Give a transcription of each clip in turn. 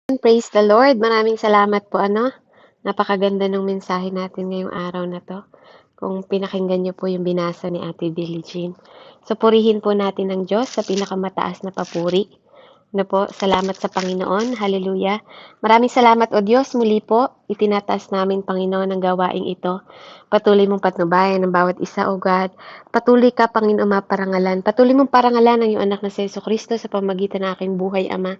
Praise the Lord. Maraming salamat po napakaganda ng mensahe natin ngayong araw na 'to. Kung pinakinggan niyo po yung binasa ni Ate Billie Jean. So purihin po natin ang Diyos sa pinakamataas na papuri. Po, salamat sa Panginoon. Hallelujah. Maraming salamat o Diyos. Muli po, itinataas namin Panginoon ang gawaing ito. Patuloy mong patnubayan ng bawat isa, O God. Patuloy ka, Panginoon, maparangalan. Patuloy mong parangalan ang iyong anak na si Jesucristo sa pamagitan ng aking buhay, Ama.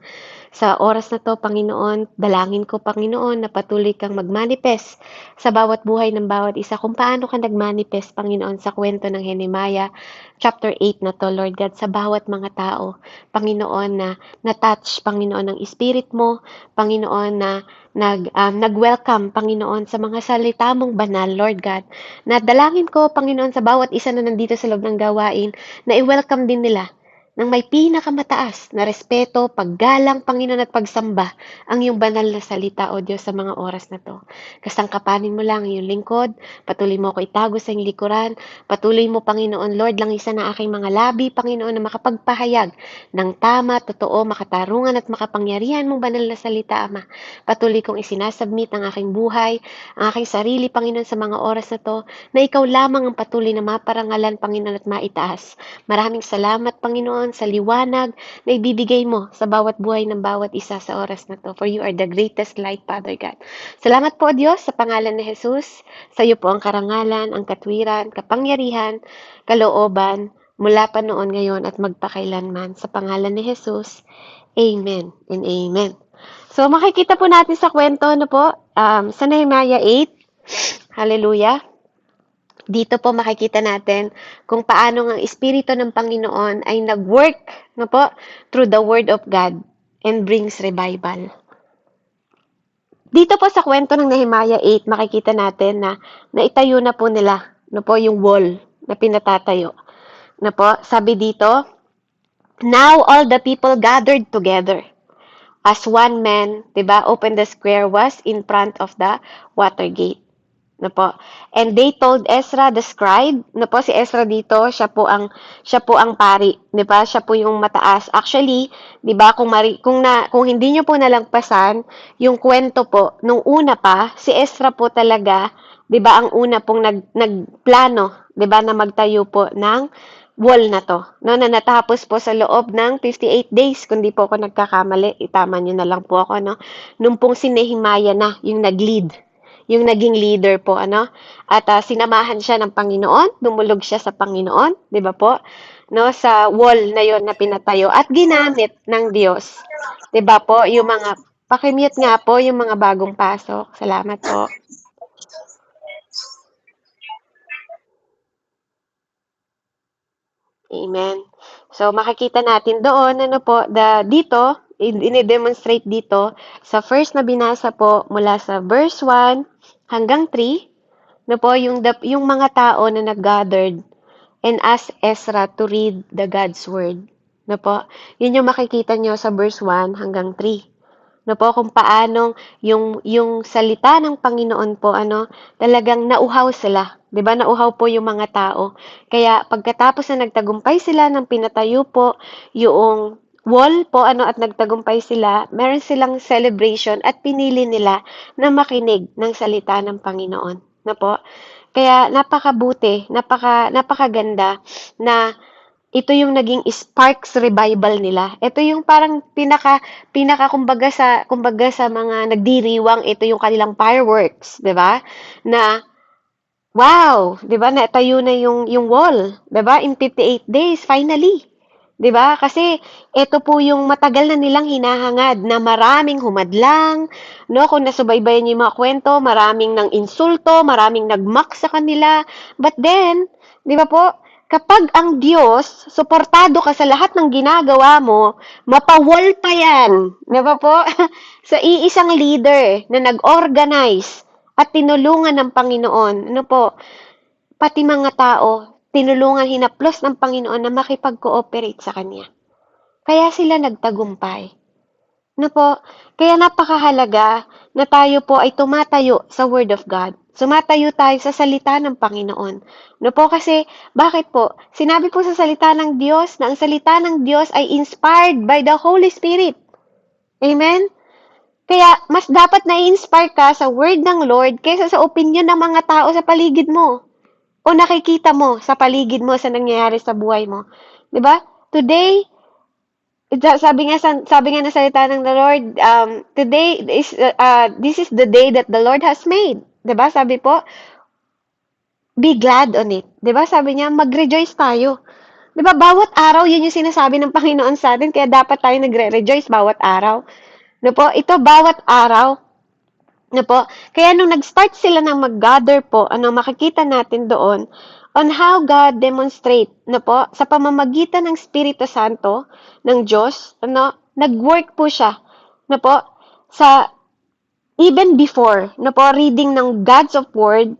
Sa oras na 'to, Panginoon, dalangin ko, Panginoon, na patuloy kang mag-manifest sa bawat buhay ng bawat isa. Kung paano ka nag-manifest, Panginoon, sa kwento ng Nehemiah chapter 8 na 'to, Lord God, sa bawat mga tao, Panginoon, na na-touch, Panginoon, ng Spirit mo, Panginoon, na nag-welcome, Panginoon, sa mga salita mong banal, Lord God. Na dalangin ko, Panginoon, sa bawat isa na nandito sa loob ng gawain, na i-welcome din nila ng may pinakamataas na respeto, paggalang, Panginoon, at pagsamba ang iyong banal na salita, O Diyos, sa mga oras na to. Kasangkapanin mo lang ang iyong lingkod, patuloy mo ako itago sa iyong likuran, patuloy mo, Panginoon, Lord, lang isa na aking mga labi, Panginoon, na makapagpahayag ng tama, totoo, makatarungan at makapangyarihan mong banal na salita, Ama. Patuloy kong isinasubmit ang aking buhay, ang aking sarili, Panginoon, sa mga oras na to, na ikaw lamang ang patuloy na maparangalan, Panginoon, at maitaas. Maraming salamat, Panginoon, sa liwanag na ibibigay mo sa bawat buhay ng bawat isa sa oras na to. For you are the greatest light, Father God. Salamat po, Diyos, sa pangalan ni Jesus. Sa iyo po ang karangalan, ang katwiran, kapangyarihan, kalooban, mula pa noon, ngayon, at magpakailanman. Sa pangalan ni Jesus, Amen and Amen. So, makikita po natin sa kwento, sa Nehemiah 8, Hallelujah. Dito po makikita natin kung paano ang Espiritu ng Panginoon ay nag-work through the Word of God and brings revival. Dito po sa kwento ng Nehemiah 8, makikita natin na naitayo na po nila yung wall na pinatatayo. Sabi dito, now all the people gathered together as one man, open the square was in front of the water gate. And they told Ezra the scribe, si Ezra dito, siya po ang pari, Siya po yung mataas. Actually, kung hindi niyo po nalagpasan yung kwento po nung una pa, si Ezra po talaga, ang una pong nagplano, na magtayo po ng wall na to, na natapos po sa loob ng 58 days, kung di po ako nagkakamali, itama niyo na lang po ako, nung pong si Nehemiah na yung nag-lead, yung naging leader po, at sinamahan siya ng Panginoon, dumulog siya sa Panginoon, di ba po, sa wall na yon na pinatayo, at ginamit ng Diyos, di ba po, yung mga, pakimute nga po yung mga bagong pasok, salamat po. Amen. So, makikita natin doon, dito, i-demonstrate dito, sa first na binasa po, mula sa verse 1 hanggang 3, yung mga tao na nag-gathered and asked Ezra to read the God's word. Yun yung makikita nyo sa verse 1 hanggang 3. Kung paanong yung salita ng Panginoon po, talagang nauhaw sila. 'Di ba? Nauhaw po yung mga tao. Kaya pagkatapos na nagtagumpay sila ng pinatayo po yung wall po, at nagtagumpay sila, meron silang celebration at pinili nila na makinig ng salita ng Panginoon. Kaya napakaganda na ito yung naging sparks revival nila. Ito yung parang kumbaga sa mga nagdiriwang, ito yung kanilang fireworks, 'di ba? Na wow, 'di ba? Natayo na yung wall, 'di ba? In 58 days finally. 'Di ba? Kasi ito po yung matagal na nilang hinahangad na maraming humadlang, kung nasubaybayan niyo yung mga kwento, maraming nang insulto, maraming nagmak sa kanila. But then, 'di ba po, kapag ang Diyos, suportado ka sa lahat ng ginagawa mo, mapawall pa yan. Di ba po? Sa iisang leader na nag-organize at tinulungan ng Panginoon. Pati mga tao, tinulungan, hinaplos ng Panginoon na makipag-cooperate sa Kanya. Kaya sila nagtagumpay. Kaya napakahalaga na tayo po ay tumatayo sa Word of God. Sumatayo tayo sa salita ng Panginoon. Kasi, bakit po? Sinabi po sa salita ng Diyos na ang salita ng Diyos ay inspired by the Holy Spirit. Amen? Kaya mas dapat na-inspire ka sa word ng Lord kaysa sa opinion ng mga tao sa paligid mo o nakikita mo sa paligid mo sa nangyayari sa buhay mo. 'Di ba? Today, sabi nga ng salita ng the Lord, today is this is the day that the Lord has made. 'Di ba? Sabi po, be glad on it. 'Di ba? Sabi niya, mag-rejoice tayo. 'Di ba? Bawat araw 'yun yung sinasabi ng Panginoon sa atin, kaya dapat tayo nagre-rejoice bawat araw. No po, ito bawat araw. No po, kaya nung nag-start sila ng mag-gather po, makikita natin doon on how God demonstrate, no po, sa pamamagitan ng Espiritu Santo ng Diyos, nag-work po siya, no po, sa even before, no po, reading ng God's of Word,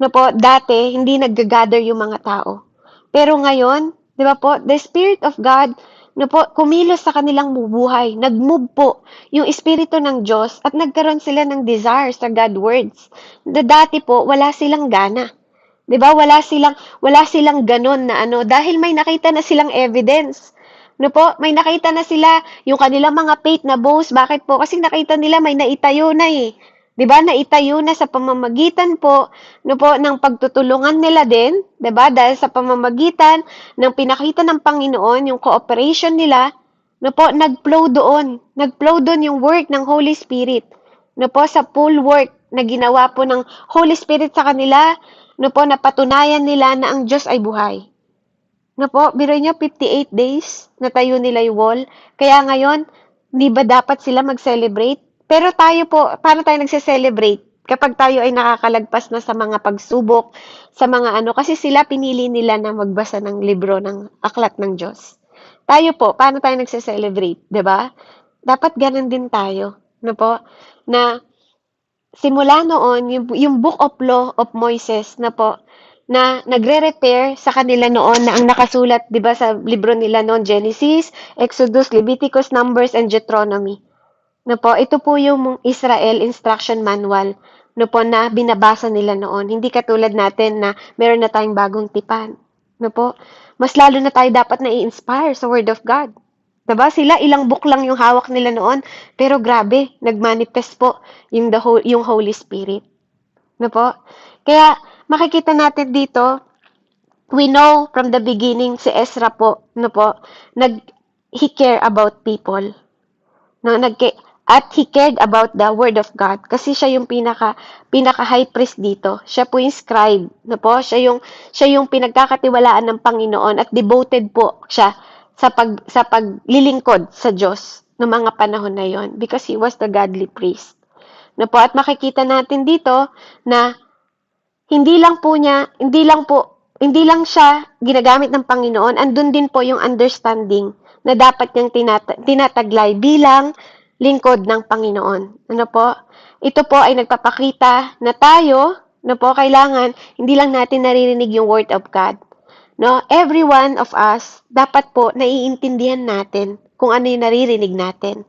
no po, dati, hindi nag-gather yung mga tao. Pero ngayon, di ba po, the Spirit of God, no po, kumilos sa kanilang bubuhay. Nag-move po yung Espiritu ng Diyos at nagkaroon sila ng desire sa God words. Na dati po, wala silang gana. 'Di ba? Wala silang ganun na dahil may nakita na silang evidence. No po, may nakita na sila yung kanilang mga faith na boast. Bakit po? Kasi nakita nila may naitayo na eh. 'Di ba? Naitayo na sa pamamagitan po ng pagtutulungan nila din, 'di ba? Dahil sa pamamagitan ng pinakita ng Panginoon, yung cooperation nila, nag-flow doon. Nag-flow doon yung work ng Holy Spirit. Sa full work na ginawa po ng Holy Spirit sa kanila, napatunayan nila na ang Diyos ay buhay. Biruin niyo, 58 days natayo nila yung wall. Kaya ngayon, di ba dapat sila mag-celebrate? Pero tayo po, paano tayo nagse-celebrate? Kapag tayo ay nakakalagpas na sa mga pagsubok, sa mga kasi sila pinili nila na magbasa ng libro ng aklat ng Diyos. Tayo po, paano tayo nagse-celebrate, 'di ba? Dapat ganun din tayo, na simula noon, yung Book of Law of Moses na nagre-repair sa kanila noon na ang nakasulat, 'di ba, sa libro nila noon, Genesis, Exodus, Leviticus, Numbers, and Deuteronomy. Ito po yung Israel Instruction Manual na binabasa nila noon. Hindi katulad natin na meron na tayong bagong tipan. Mas lalo na tayo dapat na i-inspire sa Word of God. Diba? Sila ilang book lang yung hawak nila noon, pero grabe, nagmanifest po yung Holy Spirit. Kaya makikita natin dito, we know from the beginning si Ezra po, he care about people. At he cared about the word of God kasi siya yung pinaka high priest dito. Siya po yung scribe, siya yung pinagkakatiwalaan ng Panginoon at devoted po siya sa paglilingkod sa Diyos ng mga panahon na yon because he was the godly priest. At makikita natin dito na hindi lang siya ginagamit ng Panginoon, andun din po yung understanding na dapat niyang tinataglay bilang lingkod ng Panginoon. Ito po ay nagpapakita na tayo, kailangan hindi lang natin naririnig yung word of God. Every one of us, dapat po naiintindihan natin kung ano yung naririnig natin.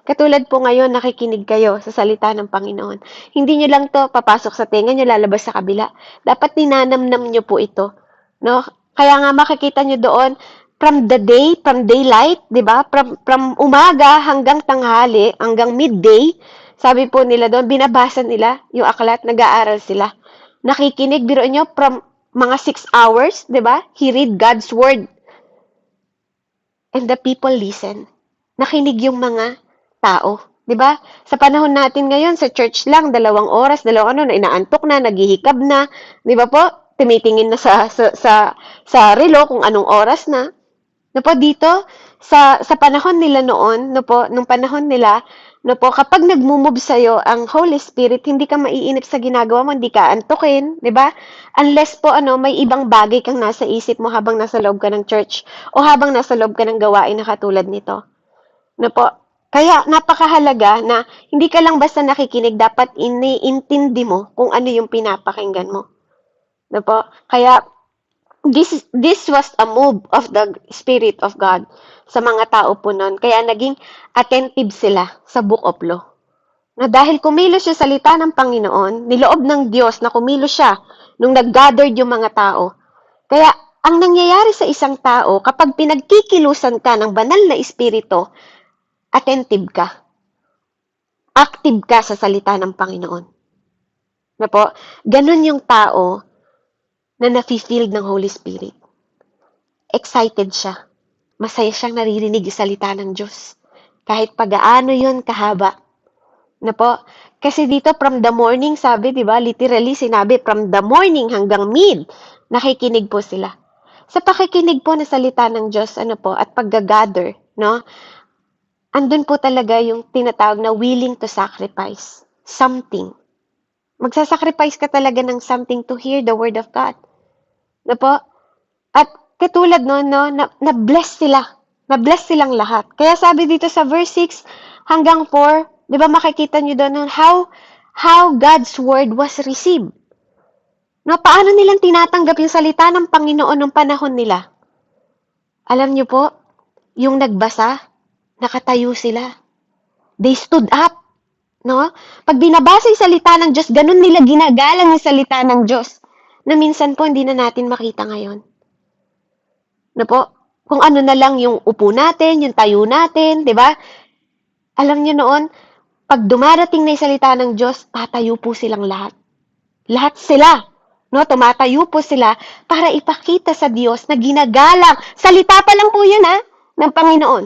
Katulad po ngayon, nakikinig kayo sa salita ng Panginoon. Hindi nyo lang to papasok sa tenga nyo, lalabas sa kabila. Dapat ninanamnam nyo po ito. Kaya nga makikita nyo doon, from daylight, di ba? From umaga hanggang tanghali, hanggang midday, sabi po nila doon, binabasa nila yung aklat, nag-aaral sila. Nakikinig, biruin nyo, from mga 6 hours, di ba? He read God's word. And the people listen. Nakinig yung mga tao. 'Di ba? Sa panahon natin ngayon, sa church lang, 2 oras, inaantok na, naghihikab na, 'di ba po? Tumitingin na sa relo kung anong oras na. Dito sa panahon nila noon, nung panahon nila, kapag nagmo-move sa ang Holy Spirit, hindi ka maiinip sa ginagawa mo, hindi ka antukin, 'di ba? Unless po may ibang bagay kang nasa isip mo habang nasa loob ka ng church o habang nasa loob ka ng gawain na katulad nito. Kaya napakahalaga na hindi ka lang basta nakikinig, dapat iniintindi mo kung ano yung pinapakinggan mo. Kaya this was a move of the Spirit of God sa mga tao po noon. Kaya naging attentive sila sa Book of Law. Dahil kumilos siya salita ng Panginoon, niloob ng Diyos na kumilos siya nung nag-gathered yung mga tao. Kaya ang nangyayari sa isang tao, kapag pinagkikilusan ka ng banal na espiritu, attentive ka. active ka sa salita ng Panginoon. Na po, ganun yung tao na nafe-filled ng Holy Spirit. Excited siya. Masaya siyang naririnig yung salita ng Diyos. Kahit pag-aano yun kahaba. Na po, kasi dito from the morning, sabi, di ba, literally sinabi, from the morning hanggang mid, nakikinig po sila. Sa pakikinig po na salita ng Diyos, ano po, at pag-gather, no, andun po talaga yung tinatawag na willing to sacrifice something. Magsasacrifice ka talaga ng something to hear the word of God. Na po, at katulad noon, no, na-bless sila. Na-bless silang lahat. Kaya sabi dito sa verse 6 hanggang 4, di ba makikita nyo doon how God's word was received. No, paano nilang tinatanggap yung salita ng Panginoon ng panahon nila? Alam nyo po, yung nagbasa, nakatayo sila. They stood up. No? Pag binabasa yung salita ng Diyos, ganun nila ginagalang yung salita ng Diyos na minsan po hindi na natin makita ngayon. Na po, kung ano na lang yung upo natin, yung tayo natin, di ba? Alam niyo noon, pag dumarating na yung salita ng Diyos, tatayo po silang lahat. Lahat sila. No, tumatayo po sila para ipakita sa Diyos na ginagalang. Salita pa lang po yun, ng Panginoon.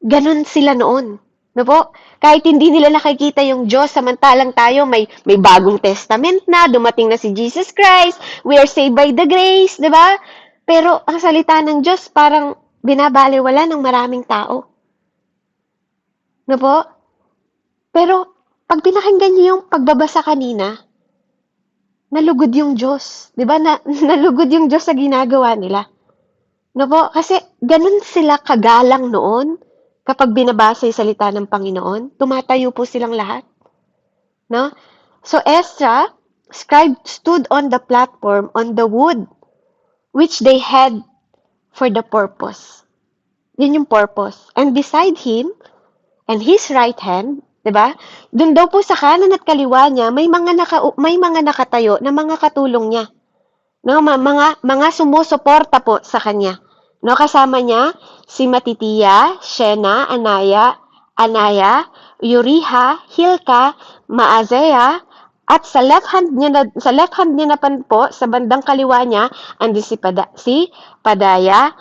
Ganon sila noon. No po? Kahit hindi nila nakikita yung Diyos, samantalang tayo may bagong testament na, dumating na si Jesus Christ, we are saved by the grace, di ba? Pero ang salita ng Diyos parang binabaliwala ng maraming tao. No po? Pero pag pinakinggan niyo yung pagbabasa kanina, nalugod yung Diyos. Di ba? Nalugod yung Diyos sa ginagawa nila. No po? Kasi ganun sila kagalang noon kapag binabasa yung salita ng Panginoon. Tumatayo po silang lahat. No? So Ezra, scribe, stood on the platform on the wood which they had for the purpose. Yun yung purpose. And beside him, and his right hand, 'di ba? Doon daw po sa kanan at kaliwa niya, may mga nakatayo na mga katulong niya. No, mga sumusuporta po sa kanya. No, kasama niya si Matitiya, Shena, Anaya, Uriha, Hilka, Maazea, at sa left hand niya naman po, sa bandang kaliwa niya, andun si Padaya,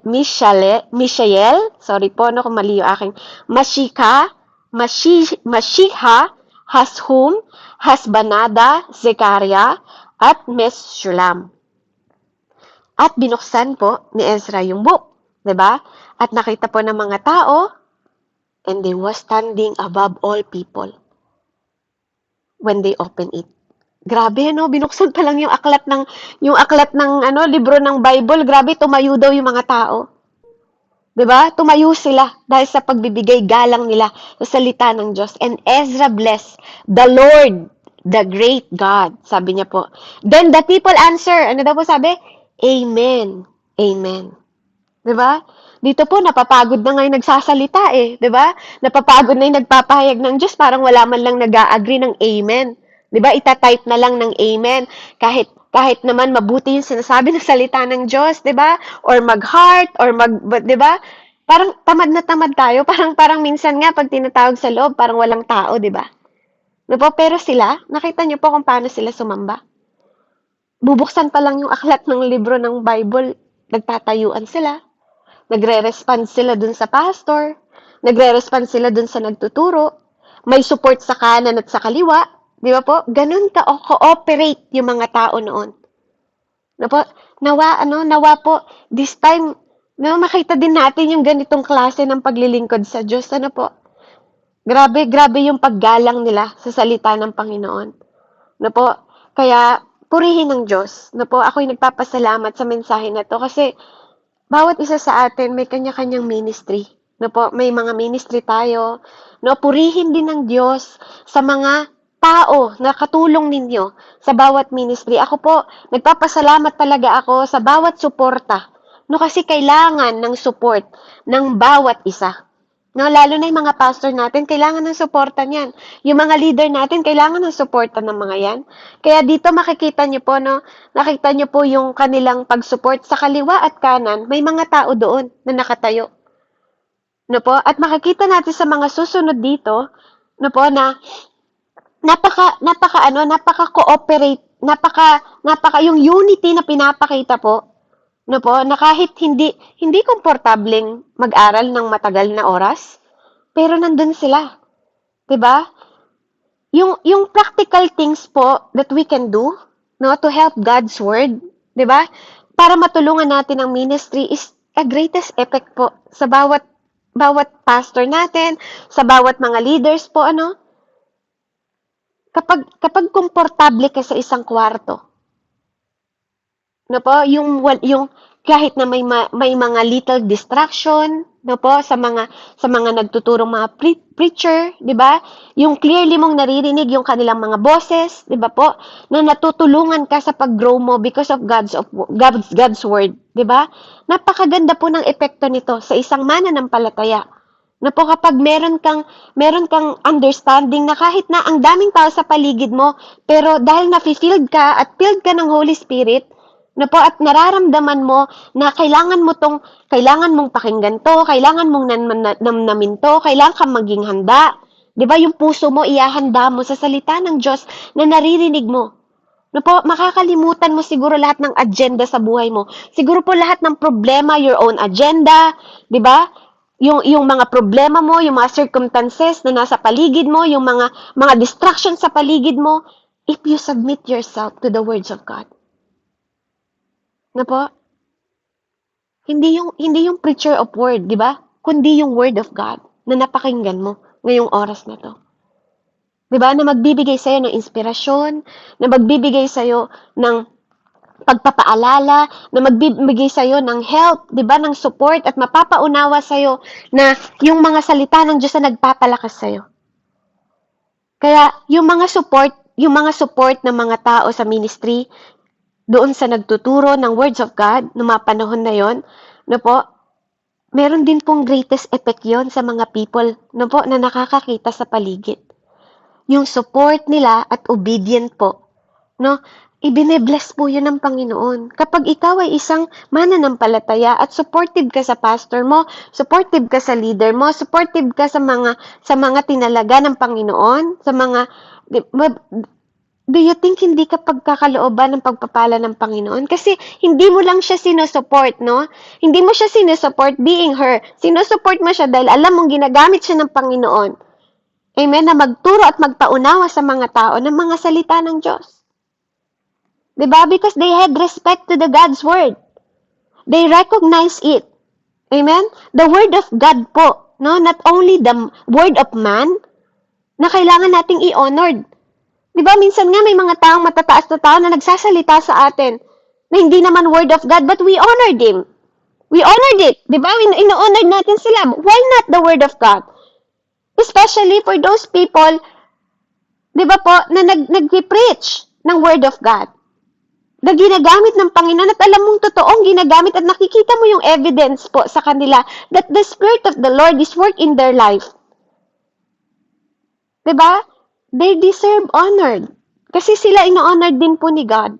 Mishael, sorry po, no, kung mali yung aking, Mashiha, Hashum, Hasbanada, Zekaria, at Meshullam. At binuksan po ni Ezra yung book, 'di ba? At nakita po ng mga tao, and they was standing above all people when they open it. Grabe, no? Binuksan pa lang yung aklat ng libro ng Bible. Grabe, tumayo daw yung mga tao. 'Di ba? Tumayo sila dahil sa pagbibigay galang nila sa salita ng Diyos. And Ezra blessed the Lord, the great God. Sabi niya po. Then the people answer. Ano daw po sabi? Amen. Amen. 'Di ba? Dito po, napapagod na nga yung nagsasalita eh. 'Di ba? Napapagod na yung nagpapahayag ng Diyos. Parang wala man lang nag-a-agree ng amen. 'Di ba? Ita-type na lang ng amen. Kahit naman mabuti yung sinasabi ng salita ng Diyos, 'di ba? Or mag-heart, or 'di ba? Parang tamad na tamad tayo. Parang minsan nga, pag tinatawag sa loob, parang walang tao, 'di ba? 'Di ba? Pero sila, nakita niyo po kung paano sila sumamba. Bubuksan pa lang yung aklat ng libro ng Bible, nagtatayuan sila. Nagre-respond sila dun sa pastor. Nagre-respond sila dun sa nagtuturo. May support sa kanan at sa kaliwa. Di ba po? Ganun ka-cooperate yung mga tao noon. Na po, nawa po, this time, makita din natin yung ganitong klase ng paglilingkod sa Diyos. Ano po? Grabe yung paggalang nila sa salita ng Panginoon. Na po, kaya purihin ng Diyos. Na po, ako'y nagpapasalamat sa mensahe na to kasi bawat isa sa atin may kanya-kanyang ministry. No po, may mga ministry tayo. No, purihin din ng Diyos sa mga tao na katulong ninyo sa bawat ministry. Ako po, nagpapasalamat talaga ako sa bawat suporta. No, kasi kailangan ng support ng bawat isa. No, lalo na yung mga pastor natin, kailangan ng suporta niyan. Yung mga leader natin, kailangan ng suporta ng mga yan. Kaya dito makikita niyo po, no, nakita niyo po yung kanilang pag-support sa kaliwa at kanan, may mga tao doon na nakatayo. No po? At makikita natin sa mga susunod dito, no po, na napaka yung unity na pinapakita po, no po, na kahit hindi komportableng mag-aral ng matagal na oras, pero nandun sila, 'di ba? Yung practical things po that we can do, no, to help God's word, 'di ba? Para matulungan natin ang ministry is a greatest effect po sa bawat pastor natin, sa bawat mga leaders po, ano? Kapag komportable ka sa isang kwarto, no po, yung kahit na may mga little distraction, no po, sa mga nagtuturong mga preacher, 'di ba? Yung clearly mong naririnig yung kanilang mga boses, 'di ba po? Na natutulungan ka sa pag-grow mo because of God's word, 'di ba? Napakaganda po ng epekto nito sa isang mananampalataya. Na po kapag meron kang understanding na kahit na ang daming tao sa paligid mo, pero dahil na-filled ka at filled ka ng Holy Spirit, na po at nararamdaman mo na kailangan mong pakinggan to, kailangan mong namnamin to, kailangan kang maging handa. 'Di ba yung puso mo ihahanda mo sa salita ng Diyos na naririnig mo. No po, makakalimutan mo siguro lahat ng agenda sa buhay mo. Siguro po lahat ng problema, your own agenda, 'di ba? Yung mga problema mo, yung mga circumstances na nasa paligid mo, yung mga distractions sa paligid mo, if you submit yourself to the words of God. Na po? Hindi yung preacher of word, 'di ba? Kundi yung word of God na napakinggan mo ngayong oras na 'to. 'Di ba? Na magbibigay sa ng inspirasyon, na magbibigay sa ng pagpapaalala, na magbibigay sa ng help, 'di ba? Ng support at mapapaunawa sa na yung mga salita ng Diyos na nagpapalakas sa Kaya yung mga support ng mga tao sa ministry, doon sa nagtuturo ng words of God, noong mga panahon na yon, no po, meron din pong greatest effect yon sa mga people, no po, na nakakakita sa paligid. Yung support nila at obedient po, no, ibine-bless po yun ng Panginoon. Kapag ikaw ay isang mananampalataya at supportive ka sa pastor mo, supportive ka sa leader mo, supportive ka sa mga tinalaga ng Panginoon, do you think hindi ka pagkakalooban ng pagpapala ng Panginoon? Kasi hindi mo lang siya sinusupport, no? Hindi mo siya sinusupport being her. Sinusupport mo siya dahil alam mong ginagamit siya ng Panginoon. Amen? Na magturo at magpaunawa sa mga tao ng mga salita ng Diyos. Diba? Because they had respect to the God's word. They recognize it. Amen? The word of God po, no? Not only the word of man, na kailangan nating i-honored. Diba, minsan nga may mga taong matataas na tao na nagsasalita sa atin na hindi naman word of God, but we honored him. We honored it. Diba? Ino-honored natin sila. Why not the word of God? Especially for those people, diba po, na nag-preach ng word of God. Na ginagamit ng Panginoon at alam mong totoong ginagamit at nakikita mo yung evidence po sa kanila that the Spirit of the Lord is work in their life. Diba? They deserve honored. Kasi sila ino-honored din po ni God.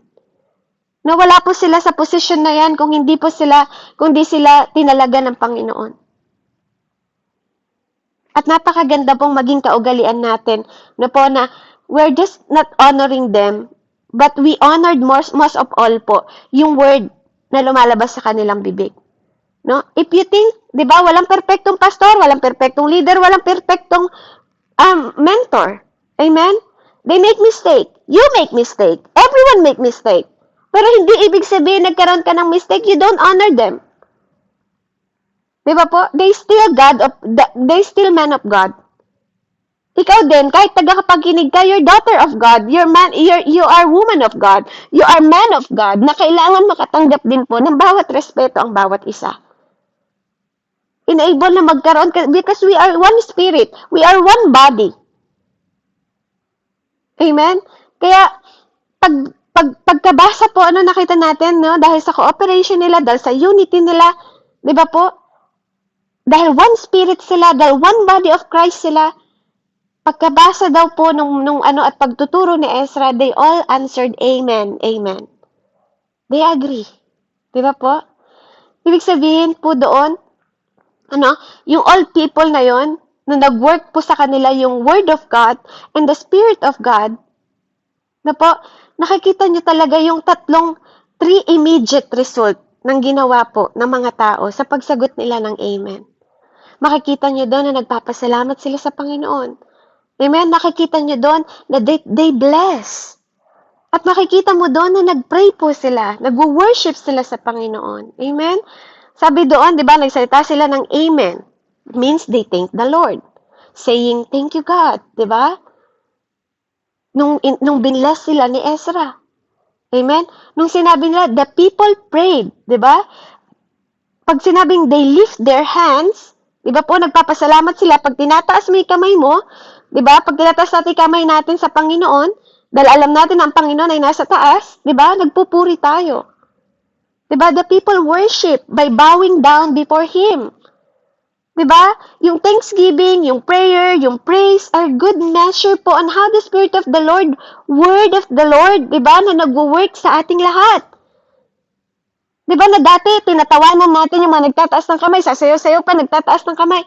Na wala po sila sa posisyon na yan kung di sila tinalaga ng Panginoon. At napakaganda pong maging kaugalian natin na po na we're just not honoring them, but we honored most of all po yung word na lumalabas sa kanilang bibig. No? If you think, di ba, walang perfectong pastor, walang perfectong leader, walang perfectong mentor. Amen? They make mistake. You make mistake. Everyone make mistake. Pero hindi ibig sabihin nagkaroon ka ng mistake, you don't honor them. Diba po? They still man of God. Ikaw din, kahit tagakapaginig ka, you're daughter of God. You are woman of God. You are man of God na kailangan makatanggap din po ng bawat respeto ang bawat isa. Enable na magkaroon because we are one spirit. We are one body. Amen? Kaya, pagkabasa po, nakita natin, no? Dahil sa cooperation nila, dahil sa unity nila, di ba po? Dahil one spirit sila, dahil one body of Christ sila, pagkabasa daw po at pagtuturo ni Ezra, they all answered, Amen, Amen. They agree. Di ba po? Ibig sabihin po doon, ano, yung all people na yon, na nag-work po sa kanila yung Word of God and the Spirit of God, na po, nakikita nyo talaga yung three immediate result ng ginawa po ng mga tao sa pagsagot nila ng Amen. Makikita nyo doon na nagpapasalamat sila sa Panginoon. Amen? Nakikita nyo doon na they bless. At makikita mo doon na nag-pray po sila, nag-worship sila sa Panginoon. Amen? Sabi doon, di ba, nagsalita sila ng Amen. It means they thank the Lord. Saying, thank you God. Di ba? Nung binless sila ni Ezra. Amen? Nung sinabi nila, the people prayed. Di ba? Pag sinabing they lift their hands, di ba po, nagpapasalamat sila. Pag tinataas mo yung kamay mo, di ba? Pag tinataas natin yung kamay natin sa Panginoon, dahil alam natin ang Panginoon ay nasa taas, di ba? Nagpupuri tayo. Di ba? The people worship by bowing down before Him. Di ba? Yung thanksgiving, yung prayer, yung praise are good measure po on how the Spirit of the Lord, Word of the Lord, di ba, na nag-work sa ating lahat. Di ba na dati, tinatawanan natin yung mga nagtataas ng kamay, sasayaw-sayaw pa, nagtataas ng kamay.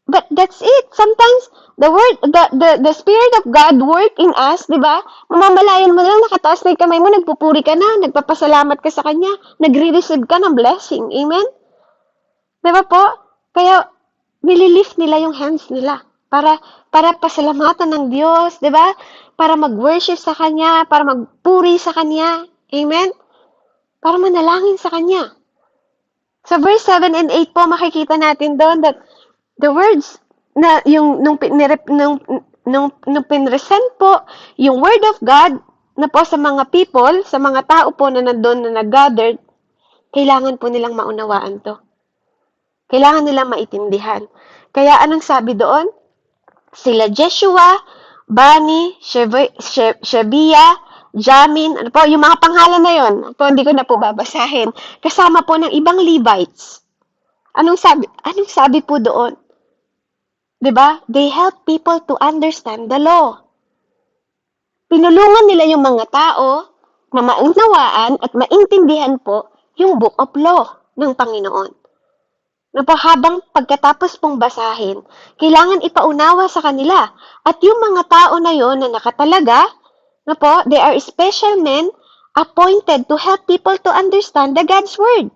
But that's it. Sometimes, the Spirit of God work in us, di ba? Mamamalayan mo lang, nakataas na yung kamay mo, nagpupuri ka na, nagpapasalamat ka sa Kanya, nagre-receive ka ng blessing. Amen? Di ba po? Kaya, nililift nila yung hands nila para pasalamatan ng Diyos, di ba? Para mag-worship sa Kanya, para magpuri sa Kanya. Amen? Para manalangin sa Kanya. Sa verse 7 and 8 po, makikita natin doon that the words na yung nung pinresent po yung word of God na po sa mga people, sa mga tao po na nandoon na nag-gathered, kailangan po nilang maunawaan to. Kailangan nilang maintindihan. Kaya anong sabi doon? Sila Jeshua, Bani, Shebia, Jamin, ano po, yung mga pangalan na yon, po, hindi ko na po babasahin. Kasama po ng ibang Levites. Anong sabi po doon? 'Di ba? They help people to understand the law. Pinulungan nila yung mga tao na maunawaan at maintindihan po yung book of law ng Panginoon. Na po habang pagkatapos pong basahin, kailangan ipaunawa sa kanila. At yung mga tao na yon na nakatalaga, na po, they are special men appointed to help people to understand the God's Word.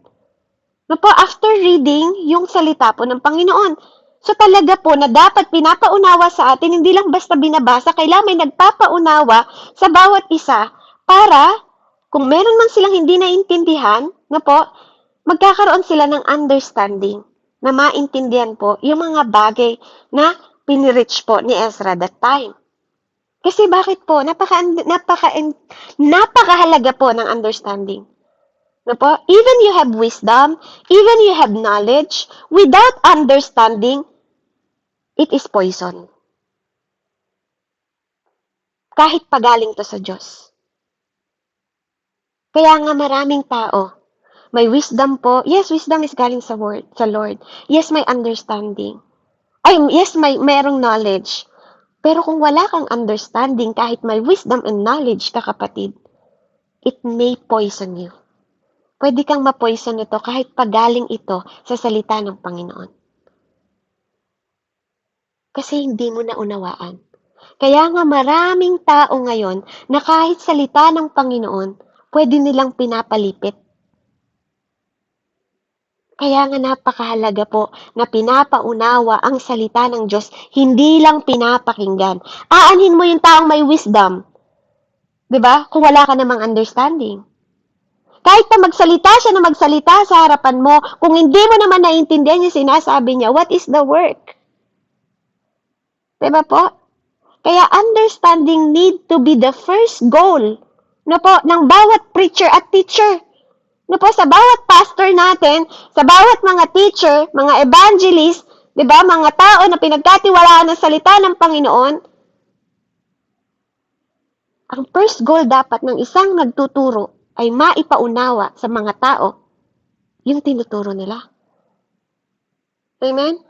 Na po, after reading yung salita po ng Panginoon. So talaga po na dapat pinapaunawa sa atin, hindi lang basta binabasa, kailangan may nagpapaunawa sa bawat isa para kung meron man silang hindi naintindihan, na po, magkakaroon sila ng understanding na maintindihan po yung mga bagay na pinirich po ni Ezra that time. Kasi bakit po? Napakahalaga po ng understanding. No po? Even you have wisdom, even you have knowledge, without understanding, it is poison. Kahit pagaling to sa Diyos. Kaya nga maraming tao, may wisdom po. Yes, wisdom is galing sa Lord. Yes, may understanding. Yes, merong knowledge. Pero kung wala kang understanding, kahit may wisdom and knowledge ka, kapatid, it may poison you. Pwede kang ma-poison ito kahit pagaling ito sa salita ng Panginoon. Kasi hindi mo naunawaan. Kaya nga maraming tao ngayon na kahit salita ng Panginoon, pwede nilang pinapalipit. Kaya nga napakahalaga po na pinapaunawa ang salita ng Diyos, hindi lang pinapakinggan. Aanhin mo yung taong may wisdom, 'di ba? Kung wala ka namang understanding. Kahit na magsalita siya na magsalita sa harapan mo, kung hindi mo naman naiintindihan yung sinasabi niya, what is the work? 'Di ba po? Kaya understanding need to be the first goal na po ng bawat preacher at teacher. Na po sa bawat pastor natin, sa bawat mga teacher, mga evangelist, 'di ba, mga tao na pinagkatiwalaan ng salita ng Panginoon, ang first goal dapat ng isang nagtuturo ay maipaunawa sa mga tao yung tinuturo nila. Amen?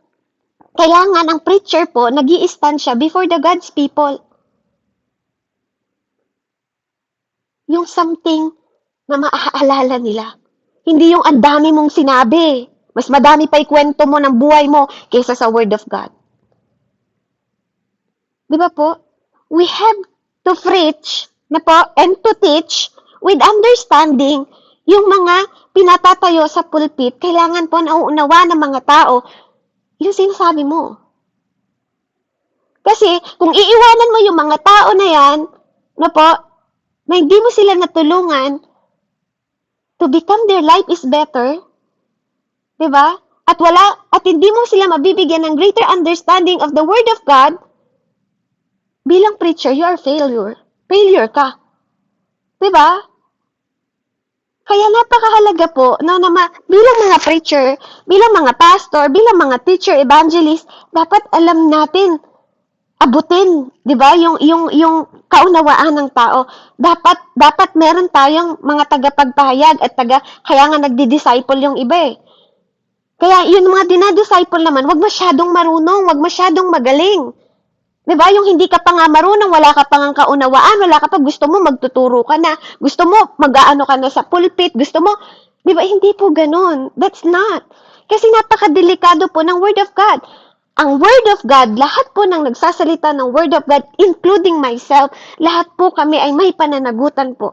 Kailangan ang preacher po, nag-i-stand siya before the God's people. Yung something na maaalala nila. Hindi yung ang dami mong sinabi. Mas madami pa ikwento mo ng buhay mo kaysa sa Word of God. Di ba po? We have to preach na po and to teach with understanding yung mga pinatatayo sa pulpit. Kailangan po nauunawa ng mga tao yung sinasabi mo. Kasi kung iiwanan mo yung mga tao na yan, na po, na hindi mo sila natulungan to become their life is better, di ba? At hindi mo sila mabibigyan ng greater understanding of the Word of God, bilang preacher, you are failure. Failure ka. Diba? Kaya napakahalaga po na bilang mga preacher, bilang mga pastor, bilang mga teacher, evangelist, dapat alam natin, abutin, 'di ba? Yung kaunawaan ng tao. Dapat meron tayong mga tagapagpahayag at kaya nga nagdi-disciple yung iba eh. Kaya yung mga dinadisciple naman, wag masyadong marunong, wag masyadong magaling. Diba? Yung hindi ka pa nga marunong, wala ka pa nga kaunawaan, wala ka pa, gusto mo magtuturo ka na, gusto mo mag-aano ka na sa pulpit, gusto mo, diba? Hindi po ganun. That's not. Kasi napakadelikado po ng Word of God. Ang Word of God, lahat po ng nagsasalita ng Word of God, including myself, lahat po kami ay may pananagutan po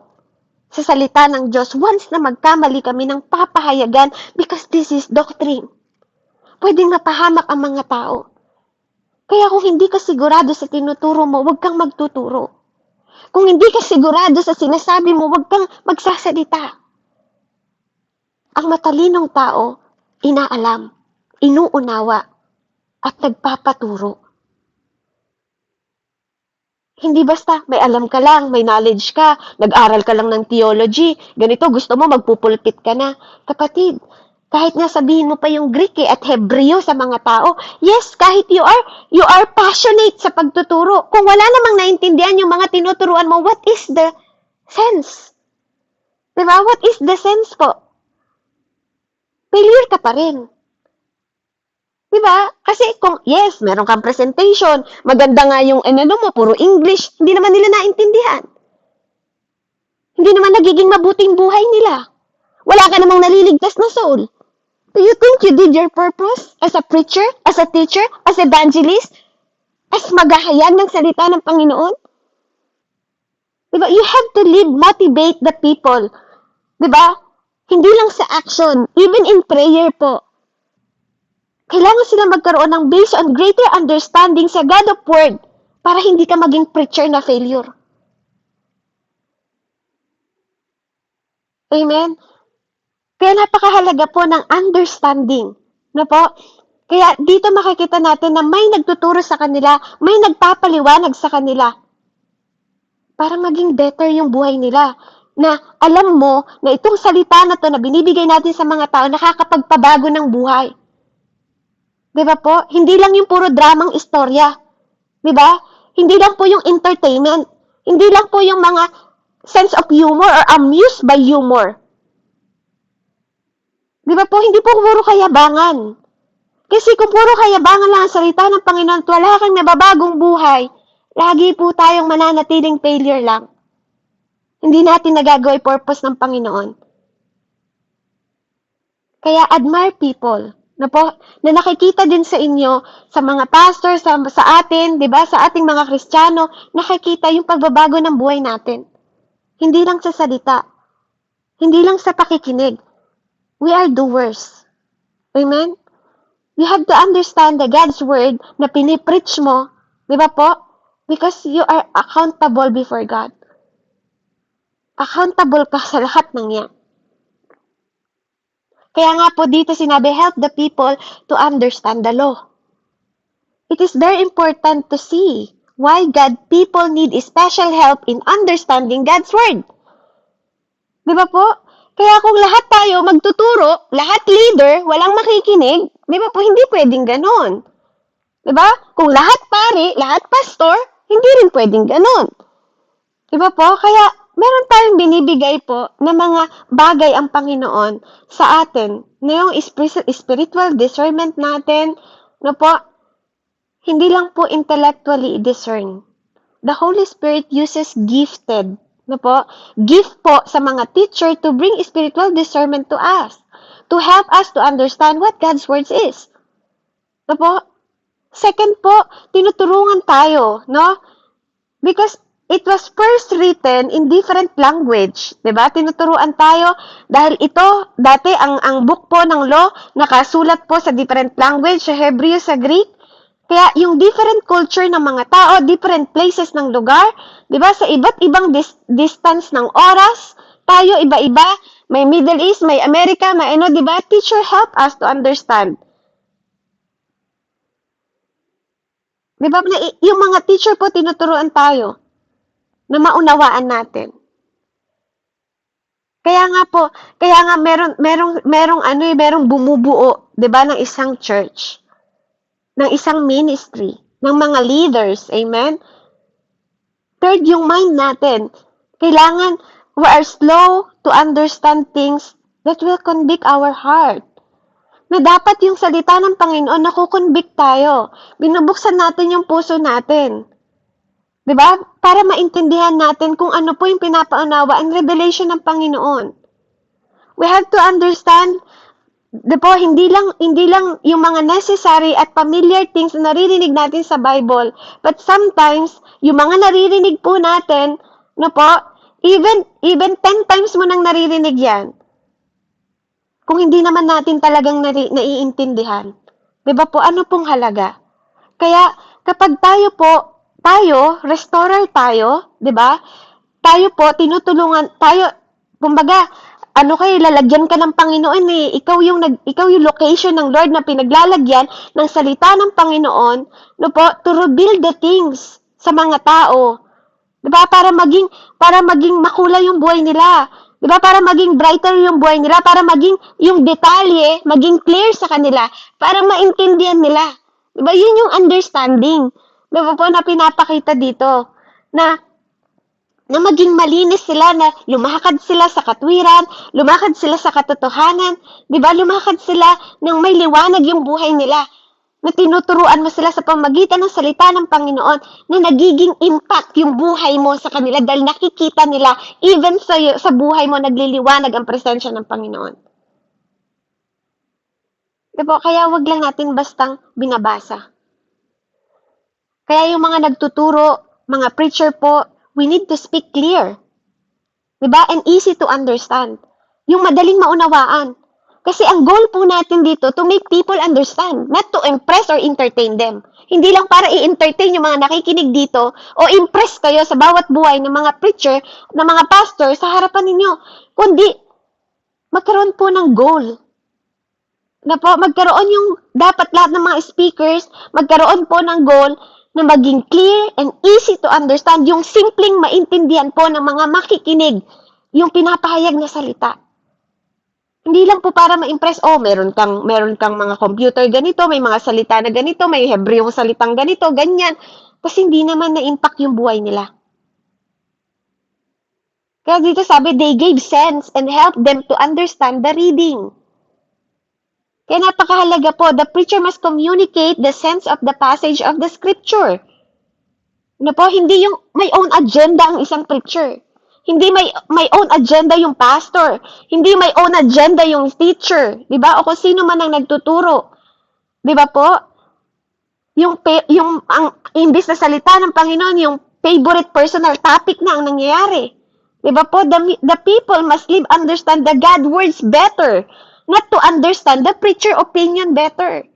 sa salita ng Diyos once na magkamali kami ng papahayagan because this is doctrine. Pwedeng mapahamak ang mga tao. Kaya kung hindi ka sigurado sa tinuturo mo, huwag kang magtuturo. Kung hindi ka sigurado sa sinasabi mo, huwag kang magsasalita. Ang matalinong tao, inaalam, inuunawa, at nagpapaturo. Hindi basta may alam ka lang, may knowledge ka, nag-aral ka lang ng theology, ganito gusto mo magpupulpit ka na. Kapatid, kahit nga sabihin mo pa yung Greek at Hebreo sa mga tao, yes, kahit you are passionate sa pagtuturo. Kung wala namang naintindihan yung mga tinuturuan mo, what is the sense? Diba? What is the sense po? Failure ka pa rin. Diba? Kasi kung, yes, meron kang presentation, maganda nga yung mo, puro English, hindi naman nila naintindihan. Hindi naman nagiging mabuting buhay nila. Wala ka namang naliligtas na soul. Do you think you did your purpose as a preacher, as a teacher, as evangelist, as maghahayag ng salita ng Panginoon? Diba? You have to live, motivate the people. Diba? Hindi lang sa action, even in prayer po. Kailangan sila magkaroon ng based on greater understanding sa God of Word para hindi ka maging preacher na failure. Amen? Kaya napakahalaga po ng understanding. No po? Kaya dito makikita natin na may nagtuturo sa kanila, may nagpapaliwanag sa kanila. Para maging better yung buhay nila. Na alam mo na itong salita na to na binibigay natin sa mga tao, nakakapagpabago ng buhay. Diba po? Hindi lang yung puro dramang istorya. Diba? Hindi lang po yung entertainment. Hindi lang po yung mga sense of humor or amused by humor. Di ba po, hindi po puro kayabangan. Kasi kung puro kayabangan lang ang salita ng Panginoon at wala kang nababagong buhay, lagi po tayong mananatiling failure lang. Hindi natin nagagawa yung purpose ng Panginoon. Kaya admire people na nakikita din sa inyo, sa mga pastors, sa atin, di ba, sa ating mga Kristiyano, nakikita yung pagbabago ng buhay natin. Hindi lang sa salita. Hindi lang sa pakikinig. We are doers. Amen? You have to understand the God's word na pinipreach mo, di ba po? Because you are accountable before God. Accountable ka sa lahat ng yan. Kaya nga po dito sinabi, help the people to understand the law. It is very important to see why God people need special help in understanding God's word. Di ba po? Kaya kung lahat tayo magtuturo, lahat leader, walang makikinig, di ba po, hindi pwedeng ganon. Di ba? Kung lahat pari, lahat pastor, hindi rin pwedeng ganon. Di ba po? Kaya meron tayong binibigay po na mga bagay ang Panginoon sa atin, na yung spiritual discernment natin, no po, hindi lang po intellectually discern. The Holy Spirit uses gifted, no po? Gift po sa mga teacher to bring spiritual discernment to us. to help us to understand what God's words is. No po? Second po, tinuturungan tayo, no? Because it was first written in different language, 'di ba? Tinuturuan tayo dahil ito dati ang book po ng law nakasulat po sa different language, sa Hebrew, sa Greek. Kaya yung different culture ng mga tao, different places ng lugar, 'di ba? Sa iba't ibang distance ng oras, tayo iba-iba, may Middle East, may America, may ano, 'di ba? Teacher help us to understand. 'Di ba? Yung mga teacher po tinuturuan tayo na maunawaan natin. Kaya nga merong bumubuo, 'di ba, ng isang church, ng isang ministry, ng mga leaders, amen? Third, yung mind natin. Kailangan we are slow to understand things that will convict our heart. Na dapat yung salita ng Panginoon nakukonvict tayo. Binubuksan natin yung puso natin. 'Di ba? Para maintindihan natin kung ano po yung pinapaunawa ang revelation ng Panginoon. We have to understand, 'di po, hindi lang yung mga necessary at familiar things na naririnig natin sa Bible, but sometimes yung mga naririnig po natin, no po, even 10 times mo nang naririnig 'yan. Kung hindi naman natin talagang naiintindihan. 'Di ba po, ano pong halaga? Kaya kapag restorer tayo, 'di ba? Tayo po tinutulungan tayo, kumbaga, lalagyan ka ng Panginoon eh. Ikaw yung location ng Lord na pinaglalagyan ng salita ng Panginoon, no po, to reveal the things sa mga tao. 'Di ba? Para maging makulay yung buhay nila. 'Di ba? Para maging brighter yung buhay nila, para maging yung detalye maging clear sa kanila, para maintindihan nila. 'Di ba? Yun yung understanding. 'Di ba po na pinapakita dito na maging malinis sila, na lumakad sila sa katwiran, lumakad sila sa katotohanan, 'di ba? Lumakad sila ng may liwanag yung buhay nila. Na tinuturuan mo sila sa pamagitan ng salita ng Panginoon, na nagiging impact yung buhay mo sa kanila dahil nakikita nila even sa buhay mo nagliliwanag ang presensya ng Panginoon. Diba? Kaya wag lang natin bastang binabasa. Kaya yung mga nagtuturo, mga preacher po, we need to speak clear. Diba? And easy to understand. Yung madaling maunawaan. Kasi ang goal po natin dito, to make people understand, not to impress or entertain them. Hindi lang para i-entertain yung mga nakikinig dito o impress kayo sa bawat buhay ng mga preacher, ng mga pastor sa harapan ninyo. Kundi, magkaroon po ng goal. Na po, magkaroon yung dapat lahat ng mga speakers, magkaroon po ng goal na maging clear and easy to understand, yung simpleng maintindihan po ng mga makikinig, yung pinapahayag na salita. Hindi lang po para ma-impress, meron kang mga computer ganito, may mga salita na ganito, may Hebrewong salitang ganito, ganyan. Kasi hindi naman na-impact yung buhay nila. Kaya dito sabi, they gave sense and helped them to understand the reading. Kaya napakahalaga po, the preacher must communicate the sense of the passage of the scripture. Ano po, hindi yung may own agenda ang isang preacher. Hindi may own agenda yung pastor. Hindi may own agenda yung teacher. Diba? O kung sino man ang nagtuturo. Diba po? Imbis na salita ng Panginoon, yung favorite personal topic na ang nangyayari. Diba po? The people must understand the God words better. Not to understand the preacher opinion better.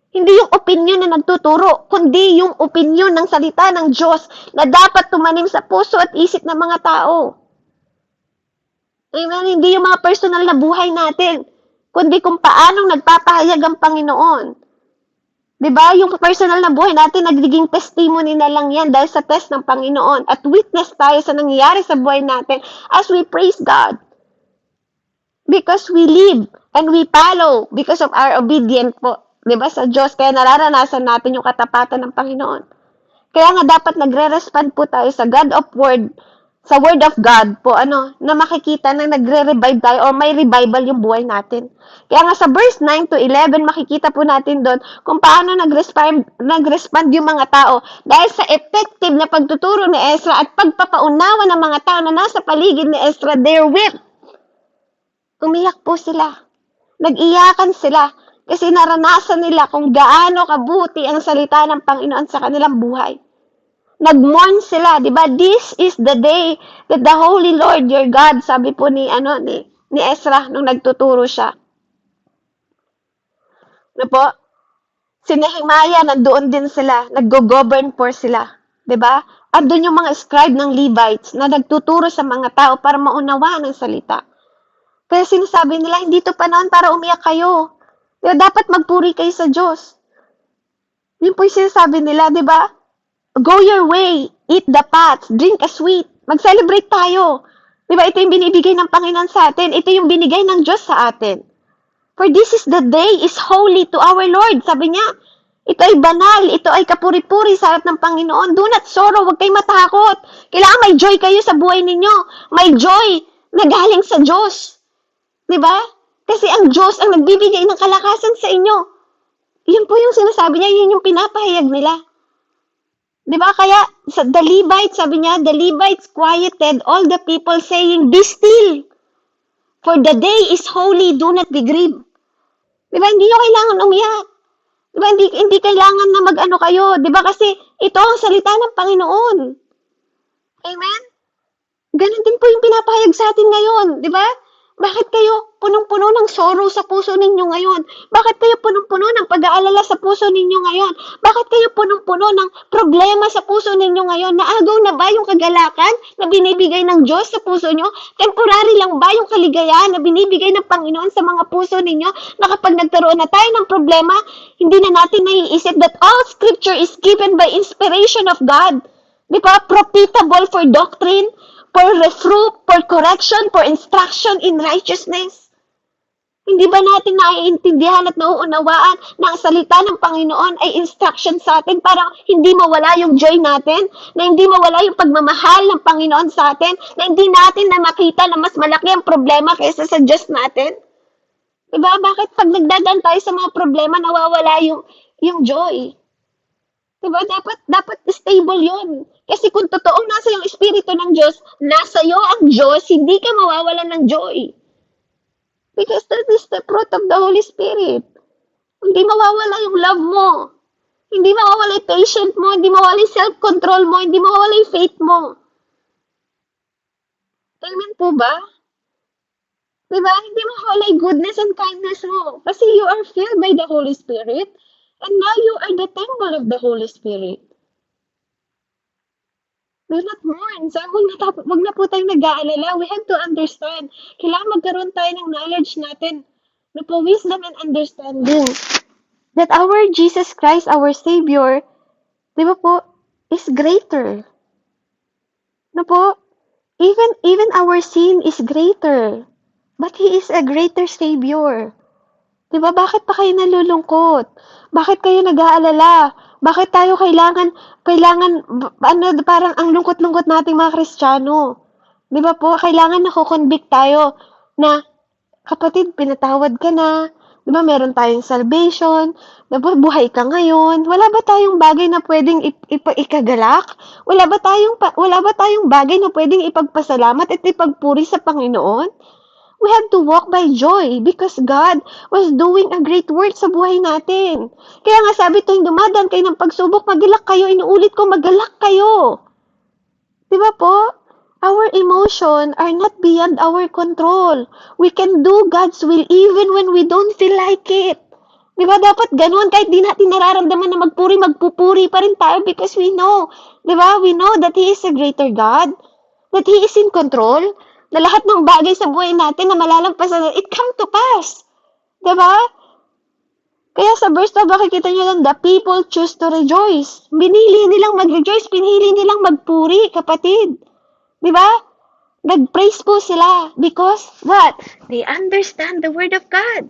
Hindi yung opinion na nagtuturo, kundi yung opinion ng salita ng Diyos na dapat tumanim sa puso at isip ng mga tao. Amen? Hindi yung mga personal na buhay natin, kundi kung paanong nagpapahayag ang Panginoon. Diba? Yung personal na buhay natin, nagiging testimony na lang yan dahil sa test ng Panginoon. At witness tayo sa nangyayari sa buhay natin as we praise God. Because we live and we follow because of our obedience po. Diba, sa Diyos, kaya nararanasan natin yung katapatan ng Panginoon. Kaya nga dapat nagre-respond po tayo sa sa Word of God po, na makikita na nagre-revive tayo or may revival yung buhay natin. Kaya nga sa verse 9 to 11, makikita po natin doon kung paano nag-respond yung mga tao dahil sa effective na pagtuturo ni Ezra at pagpapaunawa ng mga tao na nasa paligid ni Ezra, they're wept. Umiyak po sila. Nag-iyakan sila kasi naranasan nila kung gaano kabuti ang salita ng Panginoon sa kanilang buhay. Nag-mourn sila, 'di ba? This is the day that the Holy Lord your God, sabi po ni Ezra nung nagtuturo siya. Ano po? Si Nehemiah, nandoon din sila, naggo-govern for sila, 'di ba? Andun yung mga scribe ng Levites na nagtuturo sa mga tao para maunawaan ang salita. Kaya sinasabi nila, hindi to panahon para umiyak kayo. Diba, dapat magpuri kayo sa Diyos. Yun po yung sinasabi nila, di ba? Go your way, eat the pots, drink a sweet. Mag-celebrate tayo. Di ba? Ito yung binibigay ng Panginoon sa atin. Ito yung binigay ng Diyos sa atin. For this is the day is holy to our Lord. Sabi niya, ito ay banal, ito ay kapuri-puri sa harap ng Panginoon. Do not sorrow, huwag kayo matakot. Kailangan may joy kayo sa buhay ninyo. May joy na galing sa Diyos. Diba? Kasi ang Diyos ang nagbibigay ng kalakasan sa inyo. Yun po yung sinasabi niya, yun yung pinapahayag nila. Diba? Kaya sa the Levites, sabi niya, the Levites quieted all the people saying, be still. For the day is holy, do not be grieved. Diba? Hindi nyo kailangan umiyak. Diba? Hindi kailangan na mag-ano kayo. Diba? Kasi ito ang salita ng Panginoon. Amen? Ganun din po yung pinapahayag sa atin ngayon. Diba? Bakit kayo punong-puno ng sorrow sa puso ninyo ngayon? Bakit kayo punong-puno ng pag-aalala sa puso ninyo ngayon? Bakit kayo punong-puno ng problema sa puso ninyo ngayon? Naagaw na ba yung kagalakan na binibigay ng Diyos sa puso nyo? Temporary lang ba yung kaligayahan na binibigay ng Panginoon sa mga puso ninyo? Na kapag nagkaroon na tayo ng problema, hindi na natin naiisip that all scripture is given by inspiration of God. Di ba? Profitable for doctrine, for reproof, for correction, for instruction in righteousness. Hindi ba natin naiintindihan at nauunawaan na ang salita ng Panginoon ay instruction sa atin para hindi mawala yung joy natin, na hindi mawala yung pagmamahal ng Panginoon sa atin, na hindi natin na makita na mas malaki ang problema kaysa sa Diyos natin? Diba? Bakit pag nagdadaan tayo sa mga problema, nawawala yung joy? Diba? Dapat stable yun. Kasi kung totoong nasa yung Espiritu ng Diyos, nasa iyo ang Diyos, hindi ka mawawalan ng joy. Because that is the fruit of the Holy Spirit. Hindi mawawala yung love mo. Hindi mawawala yung patient mo. Hindi mawawala yung self-control mo. Hindi mawawala yung faith mo. Amen po ba? Diba? Hindi mawawala yung goodness and kindness mo. Kasi you are filled by the Holy Spirit. And now you are the temple of the Holy Spirit. Do not mourn. So, wag na po tayong nag-aalala. We have to understand. Kailangan magkaroon tayo ng knowledge natin. No po, wisdom and understanding. That our Jesus Christ, our Savior, di ba po, is greater. No po, even our sin is greater. But He is a greater Savior. Diba? Bakit pa kayo nalulungkot? Bakit kayo nag-aalala? Bakit tayo kailangan, parang ang lungkot-lungkot nating mga Kristiyano. Diba po? Kailangan nakukonvict tayo na, kapatid, pinatawad ka na. Diba? Meron tayong salvation. Diba? Buhay ka ngayon. Wala ba tayong bagay na pwedeng ikagalak? Wala ba tayong bagay na pwedeng ipagpasalamat at ipagpuri sa Panginoon? We have to walk by joy because God was doing a great work sa buhay natin. Kaya nga sabi tuwing dumadaan kayo ng pagsubok, magalak kayo. Inuulit ko, magalak kayo. Diba po? Our emotion are not beyond our control. We can do God's will even when we don't feel like it. Diba? Dapat ganun. Kahit di natin nararamdaman na magpupuri pa rin tayo because we know. Diba? We know that He is a greater God. That He is in control. Na lahat ng bagay sa buhay natin na malalampasan natin, it come to pass. Diba? Kaya sa verse 12, makikita nyo lang, the people choose to rejoice. Binili nilang mag-rejoice, pinili nilang magpuri, kapatid. Diba? Nag-praise po sila because, what? They understand the word of God.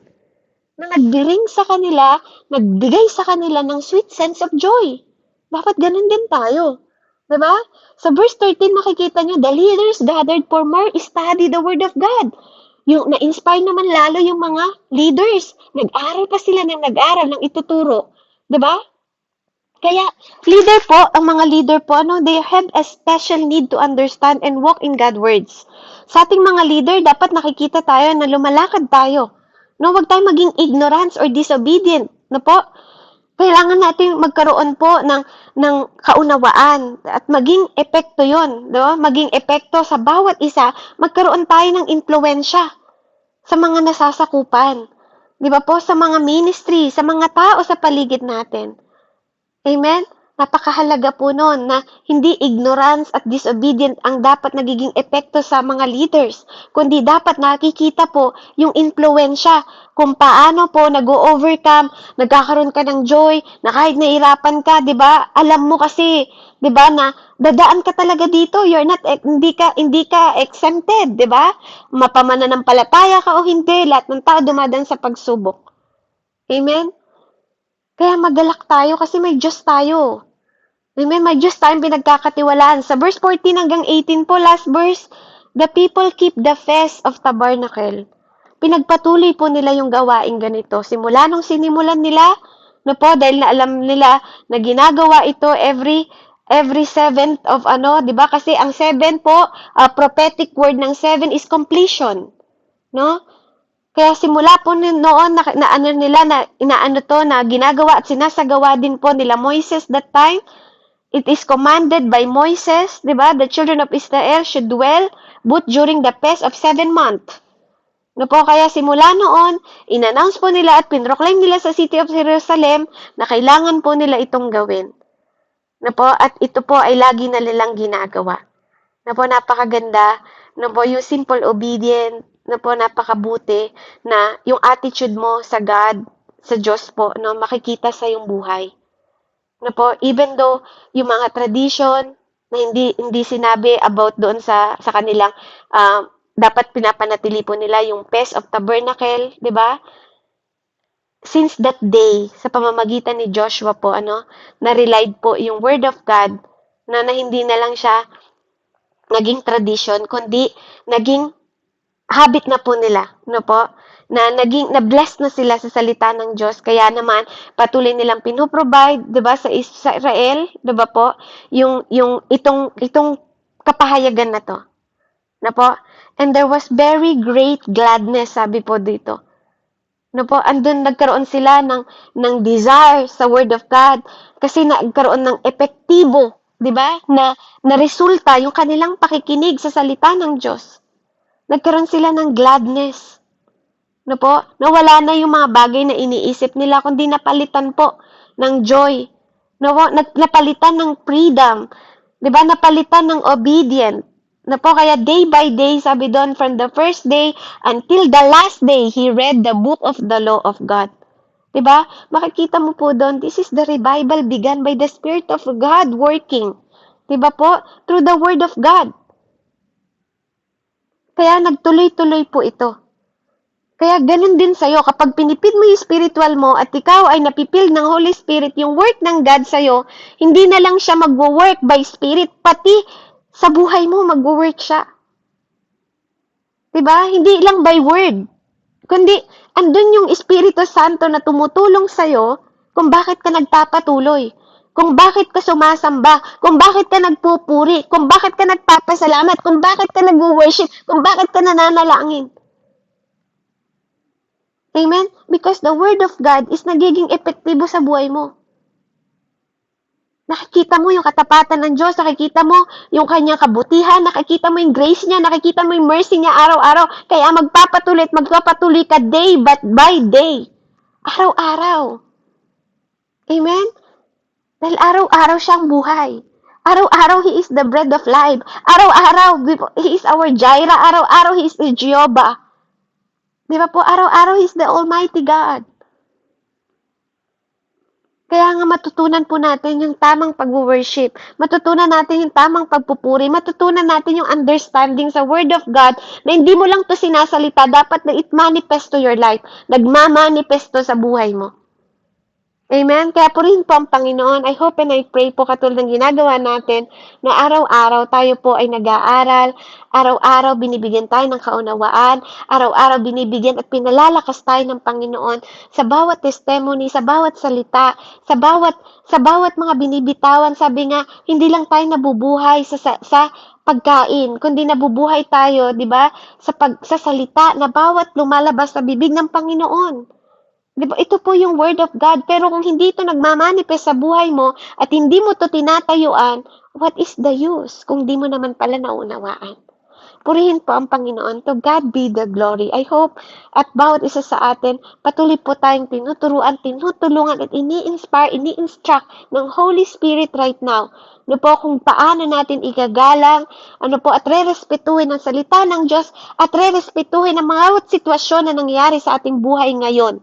Na nagbiring sa kanila, nagbigay sa kanila ng sweet sense of joy. Dapat ganun din tayo. Diba? Sa verse 13, makikita nyo, the leaders gathered for more study the word of God. Yung na-inspire naman lalo yung mga leaders. Nag-aral pa sila ng nag-aral ng ituturo. Diba? Kaya, leader po, ang mga leader po, they have a special need to understand and walk in God's words. Sa ating mga leader, dapat nakikita tayo na lumalakad tayo No, wag tayong maging ignorance or disobedient. No po? Kailangan natin magkaroon po ng kaunawaan at maging epekto 'yon, 'no? Maging epekto sa bawat isa, magkaroon tayo ng impluwensya sa mga nasasakupan. 'Di ba po? Sa mga ministry, sa mga tao sa paligid natin. Amen? Napakahalaga po noon na hindi ignorance at disobedient ang dapat nagiging epekto sa mga leaders, kundi dapat nakikita po yung impluwensya kung paano po nag-o-overcome, nagkakaroon ka ng joy, na kahit nahirapan ka, 'di ba? Alam mo kasi, 'di ba, na dadaan ka talaga dito. You're not hindi ka exempted, 'di ba? Mapamananampalataya ka o hindi, lahat ng tao dumadaan sa pagsubok. Amen? Kaya magalak tayo kasi may Diyos tayo. Amen, may Diyos tayong pinagkakatiwalaan. Sa verse 14 hanggang 18 po, last verse, the people keep the feast of tabernacle. Pinagpatuloy po nila yung gawain ganito. Simula nung sinimulan nila, no po, dahil na alam nila na ginagawa ito every seventh of ano, 'di ba? Kasi ang seven po, prophetic word ng seven is completion, no? Kaya simula po noon na ano nila na inaano to na ginagawa at sinasagawa din po nila Moises that time. It is commanded by Moses, di ba? The children of Israel should dwell both during the fast of 7 months. No po, kaya simula noon, in-announce po nila at pinroclaim nila sa city of Jerusalem na kailangan po nila itong gawin. No po, at ito po ay lagi na nilang ginagawa. No po, napakaganda. No po, yung simple obedient. No po, napakabuti na yung attitude mo sa God, sa Diyos po, no, makikita sa yung buhay. Na po, even though yung mga tradition na hindi sinabi about doon sa kanilang dapat pinapanatili po nila yung Feast of Tabernacle, 'di ba? Since that day, sa pamamagitan ni Joshua po, na-relied po yung Word of God na hindi na lang siya naging tradition, kundi naging habit na po nila, no po? Na-bless na sila sa salita ng Diyos. Kaya naman, patuloy nilang pinoprovide, 'di ba, sa Israel, 'di ba po? Itong kapahayagan na 'to. Na po? And there was very great gladness, sabi po dito. No po, andun nagkaroon sila ng desire sa Word of God kasi nagkaroon ng epektibo, 'di ba? Na resulta yung kanilang pakikinig sa salita ng Diyos. Nagkaroon sila ng gladness. No po? Nawala na yung mga bagay na iniisip nila, kundi napalitan po ng joy. No po? Napalitan ng freedom. 'Di ba? Napalitan ng obedient. No po? Kaya day by day, sabi doon, from the first day until the last day, he read the book of the law of God. 'Di ba? Makikita mo po doon, this is the revival began by the Spirit of God working. 'Di ba po? Through the Word of God. Kaya nagtuloy-tuloy po ito. Kaya ganun din sa'yo, kapag pinipid mo yung spiritual mo at ikaw ay napipil ng Holy Spirit, yung work ng God sa'yo, hindi na lang siya magwo-work by Spirit, pati sa buhay mo magwo-work siya. Diba? Hindi lang by word, kundi andun yung Espiritu Santo na tumutulong sa'yo kung bakit ka nagpapatuloy, kung bakit ka sumasamba, kung bakit ka nagpupuri, kung bakit ka nagpapasalamat, kung bakit ka nag-worship, kung bakit ka nananalangin. Amen? Because the Word of God is nagiging epektibo sa buhay mo. Nakikita mo yung katapatan ng Diyos, nakikita mo yung kanyang kabutihan, nakikita mo yung grace niya, nakikita mo yung mercy niya araw-araw. Kaya magpapatuloy ka day by day. Araw-araw. Amen? Dahil araw-araw siyang buhay. Araw-araw, He is the bread of life. Araw-araw, He is our Jireh. Araw-araw, He is the Jehovah. Di ba po? Araw-araw, He's the Almighty God. Kaya nga matutunan po natin yung tamang pag-worship. Matutunan natin yung tamang pagpupuri. Matutunan natin yung understanding sa Word of God na hindi mo lang to sinasalita. Dapat na it manifest to your life. Nagmamanifesto sa buhay mo. Amen. Kaya purihin po ang Panginoon. I hope and I pray po katulad ng ginagawa natin na araw-araw tayo po ay nag-aaral, araw-araw binibigyan tayo ng kaunawaan, araw-araw binibigyan at pinalalakas tayo ng Panginoon sa bawat testimony, sa bawat salita, sa bawat mga binibitawan. Sabi nga, hindi lang tayo nabubuhay sa pagkain, kundi nabubuhay tayo, 'di ba? Sa salita na bawat lumalabas sa bibig ng Panginoon. 'Di ba, ito po yung word of God, pero kung hindi ito nagmamanifest sa buhay mo at hindi mo 'to tinatayuan, what is the use kung di mo naman pala naunawaan? Purihin po ang Panginoon. To God be the glory. I hope at bawat isa sa atin, patuloy po tayong tinuturuan, tinutulungan at ini-inspire, ini-instruct ng Holy Spirit right now. Ano po kung paano natin igagalang, ano po, at re-respetuhin ang salita ng Diyos at re-respetuhin ang mga sitwasyon na nangyayari sa ating buhay ngayon,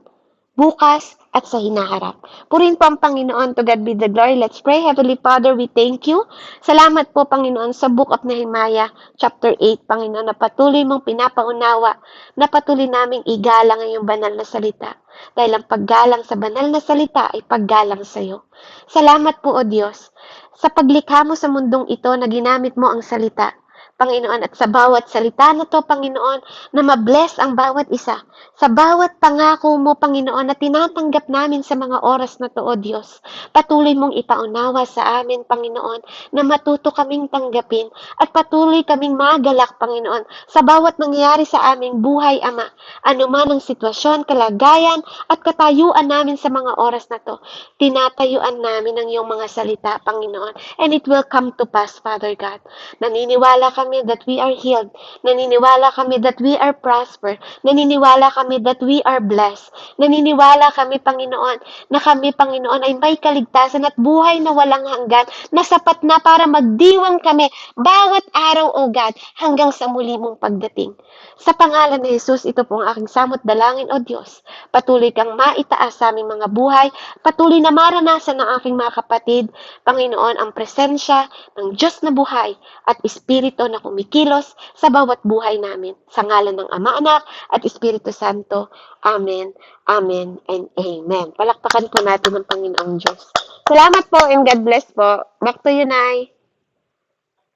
bukas, at sa hinaharap. Purihin po ang Panginoon. To God be the glory. Let's pray. Heavenly Father, we thank you. Salamat po, Panginoon, sa Book of Nehemiah, chapter 8, Panginoon, na patuloy mong pinapaunawa, na patuloy naming igalang ang iyong banal na salita. Dahil ang paggalang sa banal na salita ay paggalang sa iyo. Salamat po, O Diyos, sa paglikha mo sa mundong ito na ginamit mo ang salita. Panginoon, at sa bawat salita na to, Panginoon, na mabless ang bawat isa. Sa bawat pangako mo, Panginoon, na tinatanggap namin sa mga oras na to, O Diyos. Patuloy mong ipaunawa sa amin, Panginoon, na matuto kaming tanggapin at patuloy kaming magalak, Panginoon, sa bawat nangyayari sa aming buhay, Ama. Anuman ang sitwasyon, kalagayan, at katayuan namin sa mga oras na to, tinatayuan namin ang iyong mga salita, Panginoon. And it will come to pass, Father God. Naniniwala kami that we are healed. Naniniwala kami that we are prosper. Naniniwala kami that we are blessed. Naniniwala kami, Panginoon, na kami, Panginoon, ay may kaligtasan at buhay na walang hanggan, na sapat na para magdiwang kami bawat araw, O God, hanggang sa muli mong pagdating. Sa pangalan ni Jesus, ito po ang aking samot dalangin, O Diyos. Patuloy kang maitaas sa aming mga buhay. Patuloy na maranasan ng aking mga kapatid, Panginoon, ang presensya ng Diyos na buhay at Espiritu na kumikilos sa bawat buhay namin. Sa ngalan ng Ama, Anak, at Espiritu Santo. Amen, Amen, and Amen. Palakpakan po natin ang Panginoong Diyos. Salamat po and God bless po. Back to you, Nay.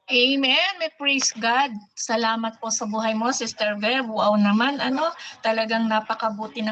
Amen. May praise God. Salamat po sa buhay mo, Sister Bev. Wow naman, talagang napakabuti ng